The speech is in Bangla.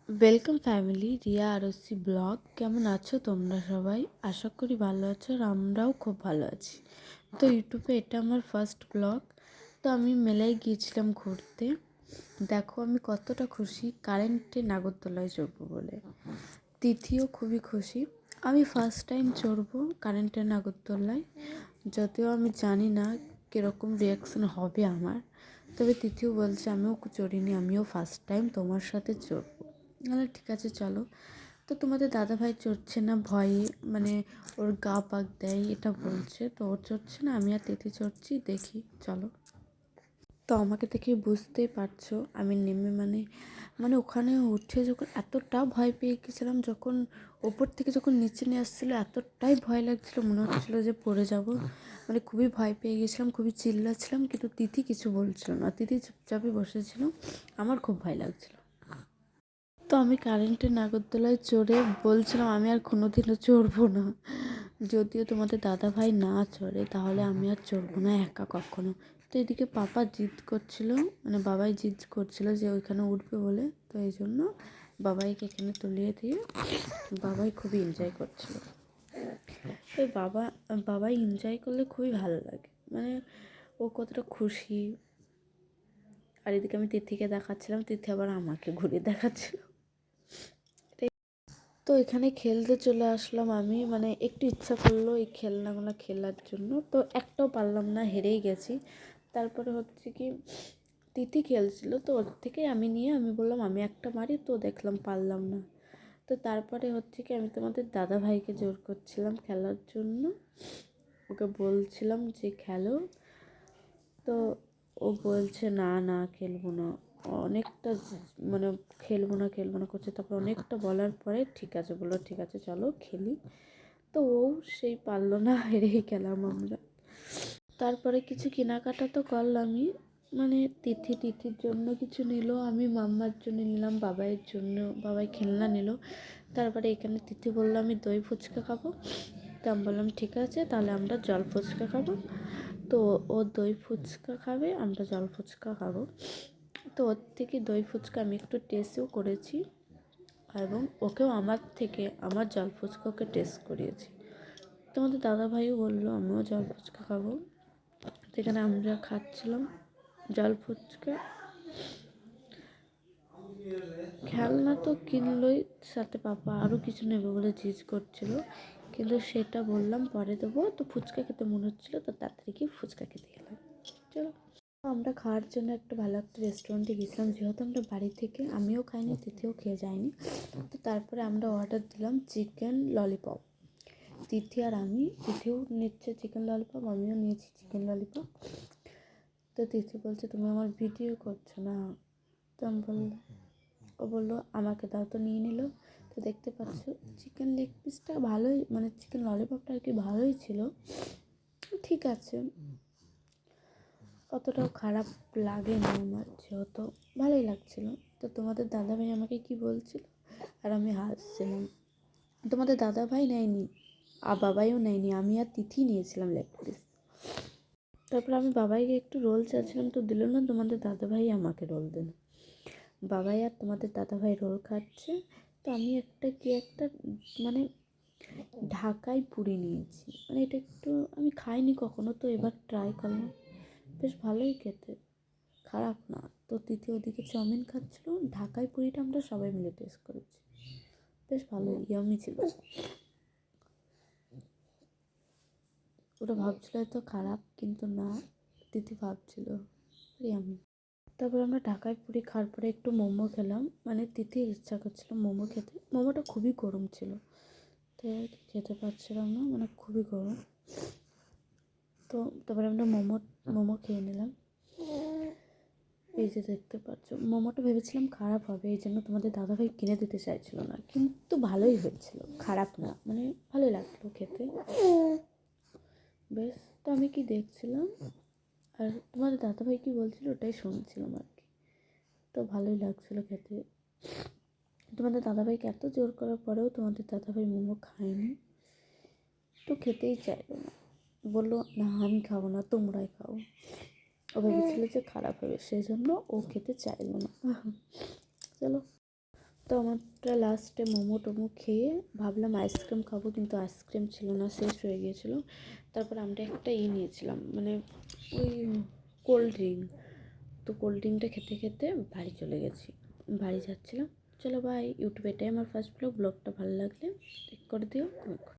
Welcome family, Riya RC blog. কেমন আছো তোমরা সবাই? আশা করি ভালো আছো, আর আমরাও খুব ভালো আছি। তো ইউটিউবে এটা আমার ফার্স্ট ব্লগ। তো আমি মেলায় গিয়েছিলাম ঘুরতে। দেখো আমি কতটা খুশি কারেন্টে নাগরদোলায় চড়বো বলে। তিথিও খুবই খুশি। আমি ফার্স্ট টাইম চড়বো কারেন্টের নাগরদোলায়, যদিও আমি জানি না কীরকম রিয়াকশান হবে আমার। তবে তিথিও বলছে আমিও চড়িনি, আমিও ফার্স্ট টাইম তোমার সাথে চড়বো। ঠিক আছে চলো। তো তোমাদের দাদাভাই চড়ছে না ভয়ে, মানে ওর গা পাক দেয় এটা বলছে, তো ওর চড়ছে না, আমি আর তিথি চড়ছি, দেখি চলো। তো আমাকে দেখে বুঝতেই পারছো আমি নেমে মানে ওখানে উঠে যখন এতটা ভয় পেয়ে গেছিলাম, যখন ওপর থেকে যখন নিচে নিয়ে আসছিলো এতটাই ভয় লাগছিলো, মনে হচ্ছিলো যে পড়ে যাব। মানে খুবই ভয় পেয়ে গেছিলাম, খুবই চিল্লাচ্ছিলাম, কিন্তু তিথি কিছু বলছিল না, তিথি চুপচাপই বসেছিল। আমার খুব ভয় লাগছিলো। তো আমি কারেন্টের নাগরদোলায় চড়ে বলছিলাম আমি আর কোনোদিনও চড়বো না, যদিও তোমাদের দাদাভাই না চড়ে তাহলে আমি আর চড়বো না একা কখনো। তো এদিকে পাপা জিদ করছিল, মানে বাবাই জিদ করছিল যে ওইখানে উঠবে বলে, তো এই জন্য বাবাইকে এখানে তুলিয়ে দিয়ে বাবাই খুবই এনজয় করছিল। ওই বাবাই এনজয় করলে খুবই ভালো লাগে, মানে ও কতটা খুশি। আর এদিকে আমি তিথিকে দেখাচ্ছিলাম, তিথি আবার আমাকে ঘুরিয়ে দেখাচ্ছিল। তো এখানে খেলতে চলে আসলাম আমি, মানে একটু ইচ্ছা করলো এই খেলনাগুলো খেলার জন্য, তো একটাও পারলাম না, হেরেই গেছি। তারপরে হচ্ছে কি তিথি খেলছিল, তো ওর থেকে আমি বললাম আমি একটা মারি, তো দেখলাম পারলাম না। তো তারপরে হচ্ছে কি আমি তোমাদের দাদা ভাইকে জোর করছিলাম খেলার জন্য, ওকে বলছিলাম যে খেলো। তো ও বলছে না না খেলবো না, অনেকটা মানে খেলবো না করছে। তারপর অনেকটা বলার পরে ঠিক আছে বললো, ঠিক আছে চলো খেলি। তো ও সেই পারলো না, হেরেই গেলাম আমরা। তারপরে কিছু কেনাকাটা তো করলামই, মানে তিথির জন্য কিছু নিল, আমি মাম্মার জন্য নিলাম, বাবাইয়ের জন্য বাবাই খেলনা নিল। তারপরে এখানে তিথি বললো আমি দই ফুচকা খাবো, তো আমি বললাম ঠিক আছে তাহলে আমরা জল ফুচকা খাবো। তো ও দই ফুচকা খাবে, আমরা জল ফুচকা খাবো। তো ওর থেকে দই ফুচকা আমি একটু টেস্টও করেছি, এবং ওকেও আমার থেকে আমার জল ফুচকা ওকে টেস্ট করিয়েছি। তোমাদের দাদাভাইও বললো আমিও জল ফুচকা খাবো। সেখানে আমরা খাচ্ছিলাম জল ফুচকা। খেলনা তো কিনলই, সাথে পাপা আরও কিছু নেবে বলে জিদ করছিল, কিন্তু সেটা বললাম পরে দেবো। তো ফুচকা খেতে মনে হচ্ছিলো, তো তাড়াতাড়ি কি ফুচকা খেতে গেলাম। চলো আমরা খাওয়ার জন্য একটা ভালো একটা রেস্টুরেন্টে গেছিলাম, যেহেতু আমরা বাড়ি থেকে, আমিও খাইনি তিথিও খেয়ে যায়নি। তো তারপরে আমরা অর্ডার দিলাম চিকেন ললিপপ। তিথি আর আমি, তিথিও নিচ্ছে চিকেন ললিপপ, আমিও নিয়েছি চিকেন ললিপপ। তো তিথি বলছে তুমি আমার ভিডিও করছো না, তো আমি বললাম, ও বললো আমাকে দাও, তো নিয়ে নিল। তো দেখতে পাচ্ছ চিকেন লেগ পিসটা ভালোই, মানে চিকেন ললিপপটা আর কি ভালোই ছিল, ঠিক আছে, অতটাও খারাপ লাগেনি আমার, যেহেতু ভালোই লাগছিলো। তো তোমাদের দাদাভাই আমাকে কি বলছিল আর আমি হাসছিলাম। তোমাদের দাদাভাই নেয়নি আর বাবাইও নেয়নি, আমি আর তিথি নিয়েছিলাম লেগ পিস। তারপর আমি বাবাইকে একটু রোল চাচ্ছিলাম, তো দিল না, তোমাদের দাদাভাই আমাকে রোল দিল। বাবাই আর তোমাদের দাদাভাই রোল খাচ্ছে, তো আমি একটা মানে ঢাকাই পুরি নিয়েছি, মানে এটা একটু আমি খাইনি কখনো, তো এবার ট্রাই করলাম, বেশ ভালোই খেতে, খারাপ না। তো তৃতীয় ওদিকে চাউমিন খাচ্ছিলো, ঢাকাই পুরিটা আমরা সবাই মিলে টেস্ট করেছি, বেশ ভালো ইয়ামি ছিল। ওরা ভাবছিল হয়তো খারাপ, কিন্তু না, তিথি ভাবছিল ইয়ামি। তারপর আমরা ঢাকায় পুরি খাওয়ার পরে একটু মোমো খেলাম, মানে তিথির ইচ্ছা করছিল মোমো খেতে, মোমোটা খুবই গরম ছিল, তাই আর কি খেতে পারছিলাম না, মানে খুবই গরম। তো তারপরে আমরা মোমো খেয়ে নিলাম। এই যে দেখতে পাচ্ছ মোমোটা ভেবেছিলাম খারাপ হবে, এই জন্য তোমাদের দাদাভাই কিনে দিতে চাইছিল না, কিন্তু ভালোই হয়েছিল, খারাপ না, মানে ভালোই লাগলো খেতে বেশ। তো আমি কি দেখছিলাম আর তোমাদের দাদাভাই কি বলছিল ওটাই শুনছিলাম আর কি, তো ভালোই লাগছিলো খেতে। তোমাদের দাদাভাইকে এত জোর করার পরেও তোমাদের দাদাভাই মোমো খায়নি, তো খেতেই চাইলো না, বললো না আমি খাবো না, তোমরাই খাও। ও ভেবেছিল যে খারাপ হবে, সেই জন্য ও খেতে চাইলো না। চলো তো আমারটা লাস্টে মোমো টোমো খেয়ে ভাবলাম আইসক্রিম খাবো, কিন্তু আইসক্রিম ছিল না, শেষ হয়ে গিয়েছিলো। তারপর আমরা একটা নিয়েছিলাম, মানে ওই কোল্ড ড্রিঙ্ক। তো কোল্ড ড্রিঙ্কটা খেতে খেতে বাড়ি চলে গেছি, বাড়ি যাচ্ছিলাম। চলো বাই। ইউটিউবে এটাই আমার ফার্স্ট ব্লগটা ভালো লাগলে লাইক করে দিও, কমেন্ট করো।